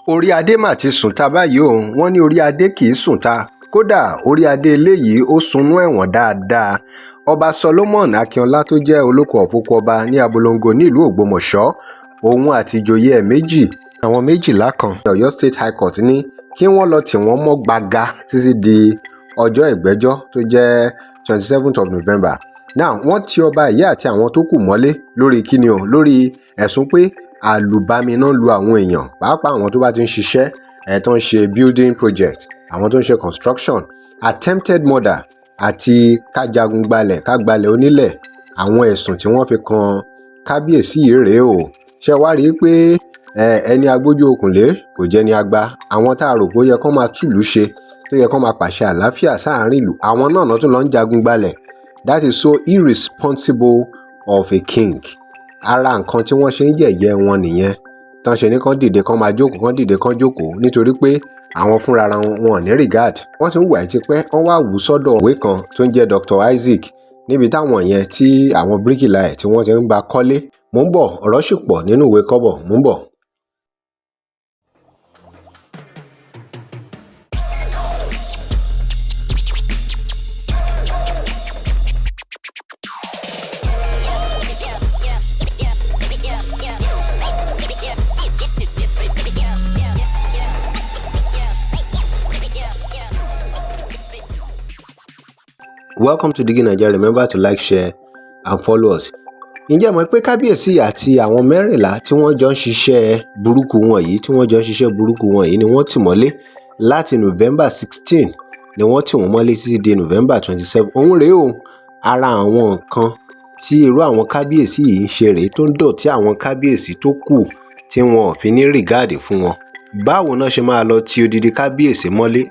orí adé mà ti sùn ta báyìí o. Wọ́n ní orí adé kì í sùn ta, kódà orí adé eléyìí ó sunú ẹ̀wọ̀n dáadáa. Ọba Solomon Akínọlá tó jẹ́ olóko ọ̀fọ̀kọ̀ ọba ní Abolongo nílùú Ògbómọ̀ṣọ́, òun àti ìjòyè ẹ̀ méjì, àwọn méjìlá kan, Ọ̀yọ́ State High Court ní kí wọ́n lọ tì wọ́n mọ́ gbaga títí di ọjọ́ ìgbẹ́jọ́ tó jẹ́ 27th of November. Now wọ́n ti ọba yìí àti àwọn tó kù mọ́lé lórí kíni o, lórí ẹ̀sùn pé àlùbami náà lu àwọn èèyàn, pàápàá àwọn tó bá ti ń ṣiṣẹ́ tó ń ṣe building project, àwọn tó ń ṣe construction, attempted murder àti kájagun-gbalẹ̀ kágbalẹ̀ onílẹ̀. Àwọn ẹ̀sùn tí wọ́n fi kan kábíyèsí yìí rèé o. Ṣé wá rí i pé ẹni agbójú okùnlé kò jẹ́ ni agba. Àwọn tá a rò pé ó yẹ kó máa túlù ṣe, tó yẹ kó máa pàṣẹ àlàáfíà sáàárín ìlú, àwọn náà tún lọ ń jagun-gbalẹ̀. That is so irresponsible of a king. Ara nǹkan tí wọ́n ṣe ń yẹ̀yẹ́ wọn nìyẹn, tán ṣe ní kán dìde kán máa jókòó, kán dìde kán jókòó, nítorí pé àwọn fúnra wọn ní regard. Wọ́n ti ń wà tí pẹ́, wọ́n wá wù sọ́dọ̀ ìwé kan tó ń jẹ́ Dr. Isaac, níbi táwọn yẹn tí àwọn bíríkìlà ẹ̀ tí wọ́n ti ń ba kọ́lé. Mò ń bọ̀, ọ̀rọ̀ ṣì pọ̀ nínú ìwé kọ́bọ̀, mò ń bọ̀. Welcome to Digi Naija. Remember to like, share and follow us. Ǹjẹ́ mọ̀ pé kábíyèsí àti àwọn mẹ́rìnlá tí wọ́n jọ ń ṣiṣẹ́ burúkú wọ̀nyí ni wọ́n tì mọ́lé láti November 16 ni wọ́n tì wọ́n mọ́lé títí di November 27. Òun rèé o, ara àwọn nǹkan tí irú àwọn kábíyèsí yìí ń ṣe rèé tó ń dọ̀tí àwọn kábíyèsí tó kù tí wọn ò fi ní rìgáàdì fún wọn. Báwo náà ṣe máa lọ ti odidi kábíyèsí mọ́lé?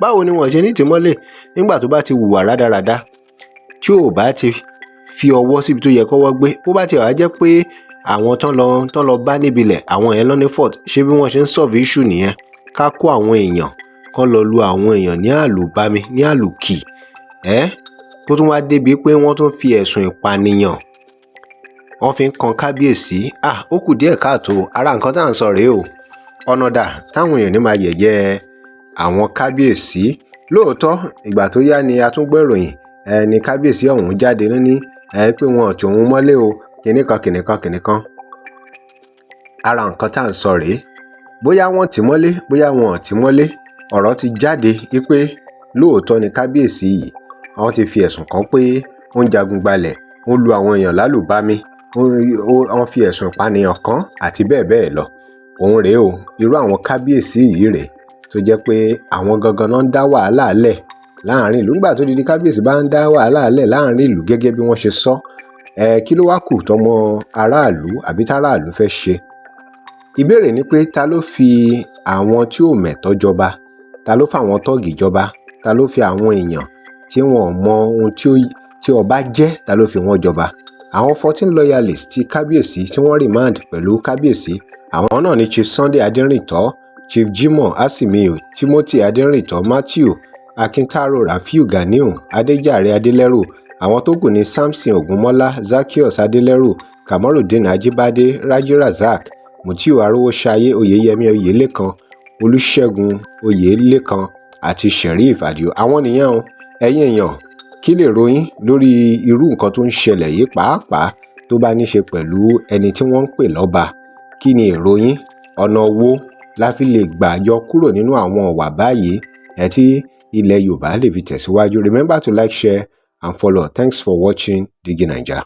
Báwo ni wọ́n ṣe ní tì mọ́lé nígbà tó bá ti hùwà rádaràda, tí ò bá ti fi ọwọ́ síbi tó yẹ kọ́wọ́ gbé? Bó bá ti wá jẹ́ pé àwọn tán lọ bá níbi ilẹ̀, àwọn yẹn lọ ní fault, ṣé bí wọ́n ṣe ń solve issue nìyẹn? Ká kó àwọn èèyàn kán lọ lu àwọn èèyàn ní àlùbami, ní àlùkì, kó tún wá débi pé wọ́n tún fi ẹ̀sùn ìpànìyàn wọ́n fi ń kan kábíyèsí. Ó kù díẹ̀ káàtó. Ara nǹkan tá à ń sọ rèé o. Ọ̀nà dà táwọn èèyàn ní máa yẹ̀yẹ́ àwọn kábíyèsí. Lóòótọ́ ìgbà tó yá ni a tún gbọ́ ìròyìn ní kábíyèsí ọ̀hún jáde ní pé wọn ò tì òun mọ́lé o, kìnìkan. Ara nǹkan tá à ń sọ rèé. Bóyá wọ́n tì mọ́lé, bóyá wọn ò tì mọ́lé, ọ̀rọ̀ ti jáde wípé lóòótọ́ ni kábíyèsí yìí wọ́n ti fi ẹ̀sùn kàn pé ó ń jagun-gbalẹ̀, ó ń lu àwọn èèyàn lálùbami, wọ́n fi ẹ̀sùn ìpànìyàn kàn àti bẹ́ẹ̀ bẹ́ẹ̀ lọ. Òun rèé o, irú àwọn kábíyèsí yìí rèé tó jẹ́ pé àwọn gangan náà ń dá wàhálà lẹ̀ láàrin ìlú. Nígbà tó di kábíyèsí bá ń dá wàhálà lẹ̀ láàrin ìlú gẹ́gẹ́ bí wọ́n ṣe sọ, kí ló wá kù tọmọ aráàlú àbí táráàlú fẹ́ ṣe? Ìbéèrè ni pé ta ló fi àwọn tí ò mẹ̀tọ́ jọba? Ta ló fà àwọn tọ́ọ̀gì jọba? Ta ló fi àwọn èèyàn tí wọn ò mọ ohun tí ọba jẹ́, ta ló fi wọ́n jọba? Àwọn 14 loyalists tí kábíyèsí tí wọ́n remand pẹ̀lú kábíyèsí, àwọn náà ni Chief Sunday Aderinto, Chief Jimoh Asimiu, Timothy Aderinto, Matthew Akintaro, Rafiu Ganiu, Adéjàre Adélẹ́rù. Àwọn tó kù ní Samson Ògúnmọ́lá, Zaccheaus Adélẹ́rù, Kamorudeen Ajibade, Raji Razak, Mutiu Arówóṣayé, Oyèyẹmí Oyèlékan, Olúṣẹ́gun Oyèlékan àti Sheriff Adio. Àwọn nìyẹn o. Ẹ̀yin èèyàn, kí lè ròyìn lórí irú nǹkan tó ń ṣẹlẹ̀ yìí, pàápàá tó bá ní ṣe pẹ̀lú ẹni tí wọ́n ń pè lọ́ba? Kí ni ìròyìn? Ọ̀nà wo la fi lè gbà yọ kúrò nínú àwọn ọ̀wà báyìí tí ilẹ̀ Yorùbá lè fi tẹ̀síwájú? Remember to like, share and follow. Thanks for watching Digi Naija.